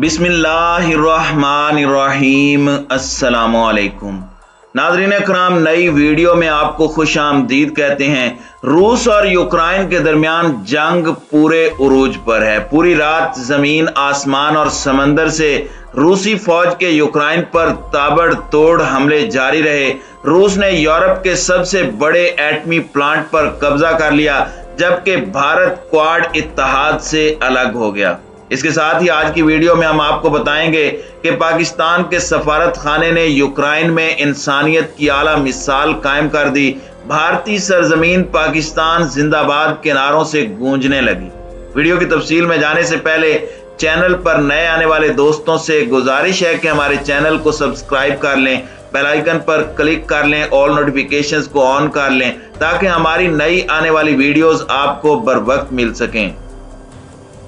बिस्मिल्लाहिर्रहमानिर्रहीम। अस्सलामुअलैकुम नाज़रीन कराम, नई वीडियो में आपको खुश आमदीद कहते हैं। रूस और यूक्रेन के दरमियान जंग पूरे उरूज पर है। पूरी रात जमीन, आसमान और समंदर से रूसी फौज के यूक्रेन पर ताबड़तोड़ हमले जारी रहे। रूस ने यूरोप के सबसे बड़े एटमी प्लांट पर कब्जा कर लिया, जबकि भारत क्वाड इत्तेहाद से अलग हो गया। इसके साथ ही आज की वीडियो में हम आपको बताएंगे कि पाकिस्तान के सफारत खाने ने यूक्रेन में इंसानियत की आला मिसाल कायम कर दी। भारतीय सरजमीन पाकिस्तान जिंदाबाद के नारों से गूंजने लगी। वीडियो की तफसील में जाने से पहले चैनल पर नए आने वाले दोस्तों से गुजारिश है कि हमारे चैनल को सब्सक्राइब कर लें, बेल आइकन पर क्लिक कर लें, ऑल नोटिफिकेशंस को ऑन कर लें ताकि हमारी नई आने वाली वीडियोस आपको बर वक्त मिल सकें।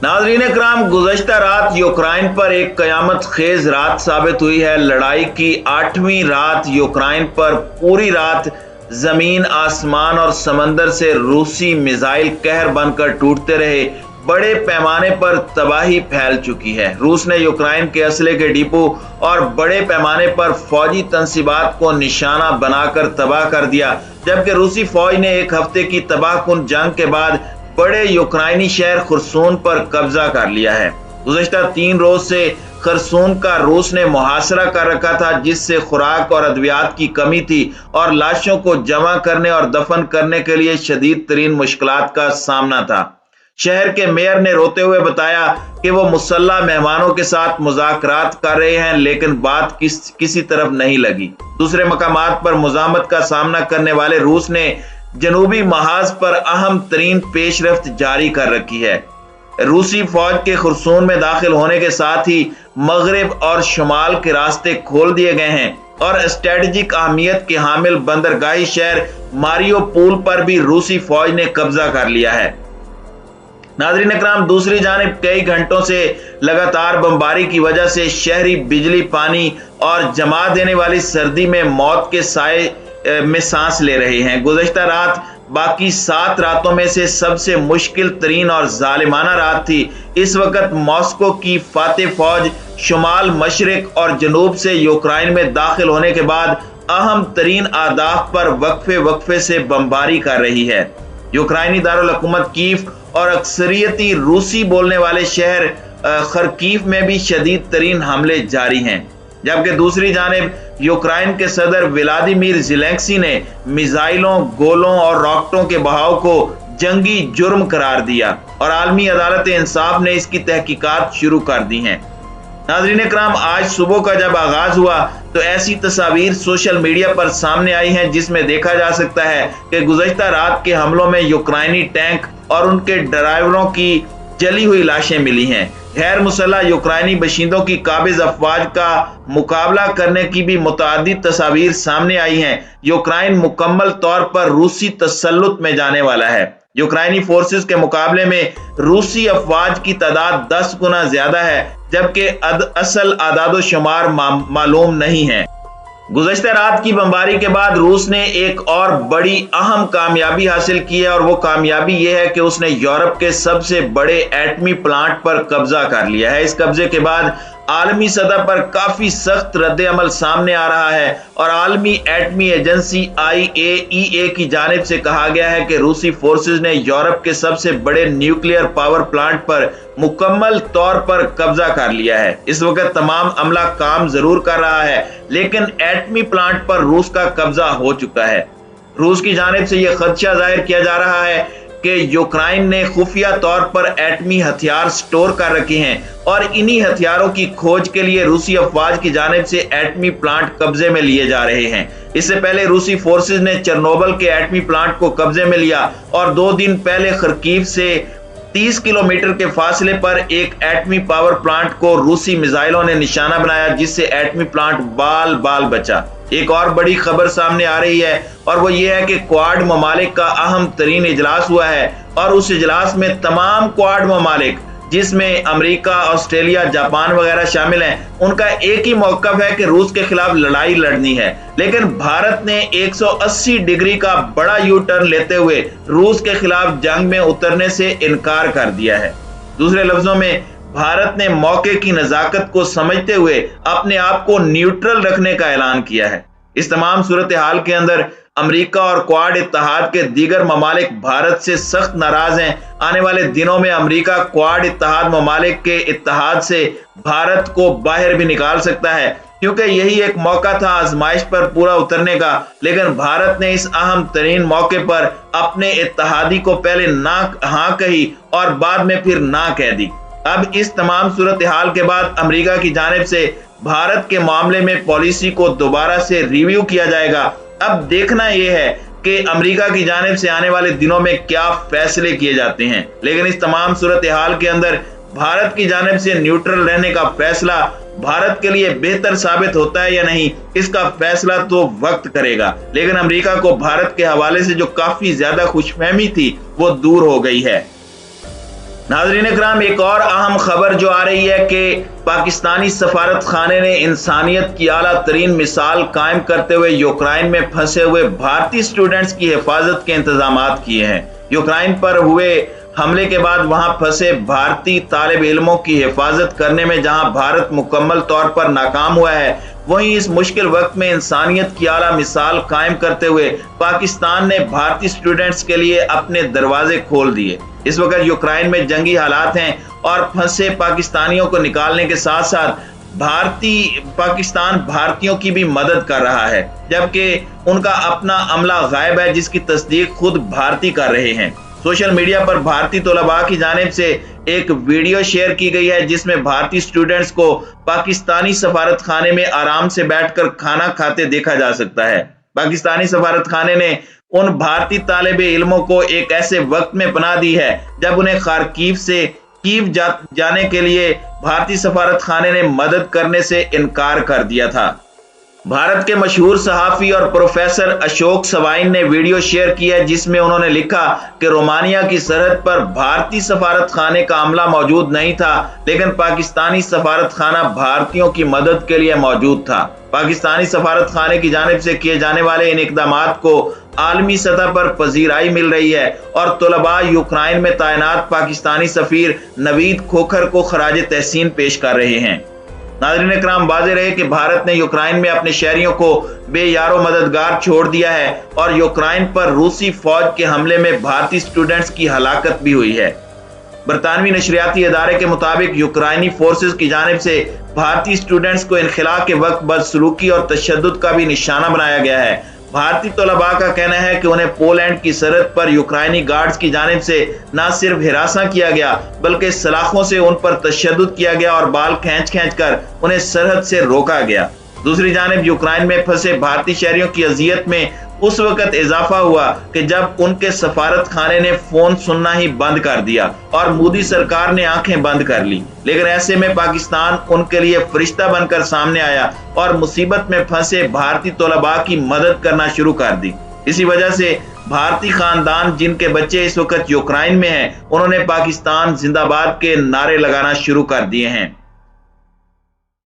नाज़रीन कराम, गुज़श्ता रात यूक्रेन पर एक कयामत खेज रात साबित हुई है। लड़ाई की 8वीं रात यूक्रेन पर पूरी रात जमीन, आसमान और समंदर से रूसी मिसाइल कहर बनकर टूटते रहे। बड़े पैमाने पर तबाही फैल चुकी है। रूस ने यूक्रेन के असले के डिपो और बड़े पैमाने पर फौजी तंसीबात को निशाना बनाकर तबाह कर दिया, जबकि रूसी फौज ने एक हफ्ते की तबाहकुन जंग के बाद बड़े यूक्रेनी शहर खरसून पर कब्जा कर लिया है। गुज़श्ता 3 रोज से खरसून का रूस ने मुहासरा कर रखा था, जिससे खुराक और अद्वियात की कमी थी और लाशों को जमा करने और दफन करने के लिए शदीद तरीन मुश्किलात का सामना था। शहर के मेयर ने रोते हुए बताया कि वो मुसल्ला मेहमानों के साथ मुज़ाकरात कर रहे हैं, लेकिन बात किसी तरफ नहीं लगी। दूसरे मकामात पर मुज़ामत का सामना करने वाले रूस ने जनूबी महाज पर अहम तरीन पेशरफ्त जारी कर रखी है। रूसी फौज के खरसून में दाखिल होने के साथ ही मगरिब और शुमाल के रास्ते खोल दिए गए हैं और स्ट्रेटेजिक अहमियत के हामिल बंदरगाही शहर मारियोपोल पर भी रूसी फौज ने कब्जा कर लिया है। नाज़रीन इकराम, दूसरी जानिब कई घंटों से लगातार बमबारी की वजह से शहरी बिजली, पानी और जमा देने वाली सर्दी में मौत के साए में सांस ले रहे हैं। गुज़श्ता रात बाकी 7 रातों में से सबसे मुश्किल तरीन और जालिमाना रात थी। इस वक्त मॉस्को की फातेह फौज शुमाल, मशरिक और जनूब से यूक्रेन में दाखिल होने के बाद अहम तरीन आदाफ पर वक्फे से बमबारी कर रही है। यूक्रेनी दारुल हुकूमत कीव और अक्सरियती रूसी बोलने वाले शहर खरकीव में भी शदीद तरीन हमले जारी हैं, जबकि दूसरी जानिब यूक्रेन के सदर व्लादिमीर ज़ेलेंस्की ने मिसाइलों, गोलों और रॉकेटों के बहाव को जंगी जुर्म करार दिया और आलमी अदालत इंसाफ ने इसकी तहकीकात शुरू कर दी हैं। नाज़रीन कराम, आज सुबह का जब आगाज हुआ तो ऐसी तस्वीर सोशल मीडिया पर सामने आई हैं जिसमें देखा जा सकता है कि गुज़श्ता रात के हमलों में यूक्रेनी टैंक और उनके ड्राइवरों की जली हुई लाशें मिली हैं। गैर मुसल्लह यूक्रेनी बशिंदों की काबिज अफवाज का मुकाबला करने की भी मुतादिद तस्वीर सामने आई हैं। यूक्रेन मुकम्मल तौर पर रूसी तसल्लुत में जाने वाला है। यूक्रेनी फोर्सेस के मुकाबले में रूसी अफवाज की तादाद 10 गुना ज्यादा है, जबकि असल आदादो शुमार मालूम नहीं है। गुज़श्ता रात की बमबारी के बाद रूस ने एक और बड़ी अहम कामयाबी हासिल की है और वो कामयाबी ये है कि उसने यूरोप के सबसे बड़े एटमी प्लांट पर कब्जा कर लिया है। इस कब्जे के बाद आलमी सतह पर काफी सख्त रद्द अमल सामने आ रहा है और आलमी एटमी एजेंसी IAEA की जानिब से कहा गया है कि रूसी फोर्सेस ने यूरोप के सबसे बड़े न्यूक्लियर पावर प्लांट पर मुकम्मल तौर पर कब्जा कर लिया है। इस वक्त तमाम अमला काम जरूर कर रहा है, लेकिन एटमी प्लांट पर रूस का कब्जा हो चुका है। रूस की जानिब से यह खदशा जाहिर किया जा रहा है कि यूक्रेन ने खुफिया तौर पर एटमी हथियार स्टोर कर रखे हैं और इन्हीं हथियारों की खोज के लिए रूसी अफवाज की जानिब से एटमी प्लांट कब्जे में लिए जा रहे हैं। इससे पहले रूसी फोर्सेस ने चेर्नोबिल के एटमी प्लांट को कब्जे में लिया और 2 दिन पहले खरकीव से 30 किलोमीटर के फासले पर एक एटमी पावर प्लांट को रूसी मिसाइलों ने निशाना बनाया, जिससे एटमी प्लांट बाल बाल बचा। एक और बड़ी खबर सामने आ रही है और वो ये है कि क्वाड ममालिक का अहम तरीन इजलास हुआ है और उस इजलास में तमाम क्वाड ममालिक, जिसमें अमेरिका, ऑस्ट्रेलिया, जापान वगैरह शामिल हैं, उनका एक ही मौक़िफ़ है कि रूस के खिलाफ लड़ाई लड़नी है। लेकिन भारत ने 180 डिग्री का बड़ा यू टर्न लेते हुए रूस के खिलाफ जंग में उतरने से इनकार कर दिया है। दूसरे लफ्जों में भारत ने मौके की नजाकत को समझते हुए अपने आप को न्यूट्रल रखने का ऐलान किया है। इस तमाम सूरत हाल के अंदर अमेरिका और क्वाड इत्तेहाद के दीगर ममालिक भारत से सख्त नाराज हैं। आने वाले दिनों में अमेरिका क्वाड इत्तेहाद ममालिक के इत्तेहाद से भारत को बाहर भी निकाल सकता है, क्योंकि यही एक मौका था आजमाइश पर पूरा उतरने का। लेकिन भारत ने इस अहम तरीन मौके पर अपने इत्तेहादी को पहले ना हाँ कही और बाद में फिर ना कह दी। अब इस तमाम सूरत हाल के बाद अमेरिका की जानिब से भारत के मामले में पॉलिसी को दोबारा से रिव्यू किया जाएगा। अब देखना यह है कि अमेरिका की जानिब से आने वाले दिनों में क्या फैसले किए जाते हैं। लेकिन इस तमाम सूरत हाल के अंदर भारत की जानिब से न्यूट्रल रहने का फैसला भारत के लिए बेहतर साबित होता है या नहीं, इसका फैसला तो वक्त करेगा। लेकिन अमेरिका को भारत के हवाले से जो काफी ज्यादा खुशफहमी थी वो दूर हो गई है। नाज़रीन इकराम, एक और अहम खबर जो आ रही है कि पाकिस्तानी सफारत खाने ने इंसानियत की आला तरीन मिसाल कायम करते हुए यूक्रेन में फंसे हुए भारतीय स्टूडेंट्स की हिफाजत के इंतजाम किए हैं। यूक्रेन पर हुए हमले के बाद वहां फंसे भारतीय तालिब इल्मों की हिफाजत करने में जहां भारत मुकम्मल तौर पर नाकाम हुआ है, वहीं इस मुश्किल वक्त में इंसानियत की आला मिसाल कायम करते हुए पाकिस्तान ने भारतीय स्टूडेंट्स के लिए अपने दरवाजे खोल दिए। इस वक्त यूक्रेन में जंगी हालात हैं और फंसे पाकिस्तानियों को निकालने के साथ साथ पाकिस्तान भारतीयों की भी मदद कर रहा है, जबकि उनका अपना अमला गायब है जिसकी तस्दीक खुद भारतीय कर रहे हैं। सोशल मीडिया पर भारतीय तलबा की जानिब से एक वीडियो शेयर की गई है जिसमें भारतीय स्टूडेंट्स को पाकिस्तानी सफारत खाने में आराम से बैठकर खाना खाते देखा जा सकता है। पाकिस्तानी सफारत खाने ने उन भारतीय तालिबे इल्मों को एक ऐसे वक्त में बना दी है जब उन्हें खारकीव से कीव जाने के लिए भारतीय सफारत खाने ने मदद करने से इनकार कर दिया था। भारत के मशहूर सहाफी और प्रोफेसर अशोक सवाइन ने वीडियो शेयर किया है जिसमें उन्होंने लिखा कि रोमानिया की सरहद पर भारतीय सफारत खाने का अमला मौजूद नहीं था, लेकिन पाकिस्तानी सफारत खाना भारतीयों की मदद के लिए मौजूद था। पाकिस्तानी सफारत खाने की जानिब से किए जाने वाले इन इकदामात को आलमी सतह पर पजीराई मिल रही है और तलबा यूक्रेन में तैनात पाकिस्तानी सफीर नवीद खोखर को खराज तहसीन पेश कर रहे हैं। नाज़रीन इकराम, वाज़ेह रहे कि भारत ने यूक्रेन में अपने शहरियों को बेयारो मददगार छोड़ दिया है और यूक्रेन पर रूसी फौज के हमले में भारतीय स्टूडेंट्स की हलाकत भी हुई है। बरतानवी नशरियाती इदारे के मुताबिक यूक्रेनी फोर्सेस की जानिब से भारतीय स्टूडेंट्स को इनखिला के वक्त बदसलूकी और तशद्दुद का भी निशाना बनाया गया है। भारतीय तलबा का कहना है कि उन्हें पोलैंड की सरहद पर यूक्रेनी गार्ड्स की जानिब से न सिर्फ हिरासा किया गया बल्कि सलाखों से उन पर तशद्दुद किया गया और बाल खींच कर उन्हें सरहद से रोका गया। दूसरी जानिब यूक्रेन में फंसे भारतीय शहरियों की अजियत में उस वक्त इजाफा हुआ कि जब उनके सफारत खाने ने फोन सुनना ही बंद कर दिया और मोदी सरकार ने आंखें बंद कर ली। लेकिन ऐसे में पाकिस्तान उनके लिए फरिश्ता बनकर सामने आया और मुसीबत में फंसे भारतीय तलबा की मदद करना शुरू कर दी। इसी वजह से भारतीय खानदान जिनके बच्चे इस वक्त यूक्रेन में हैं, उन्होंने पाकिस्तान जिंदाबाद के नारे लगाना शुरू कर दिए हैं।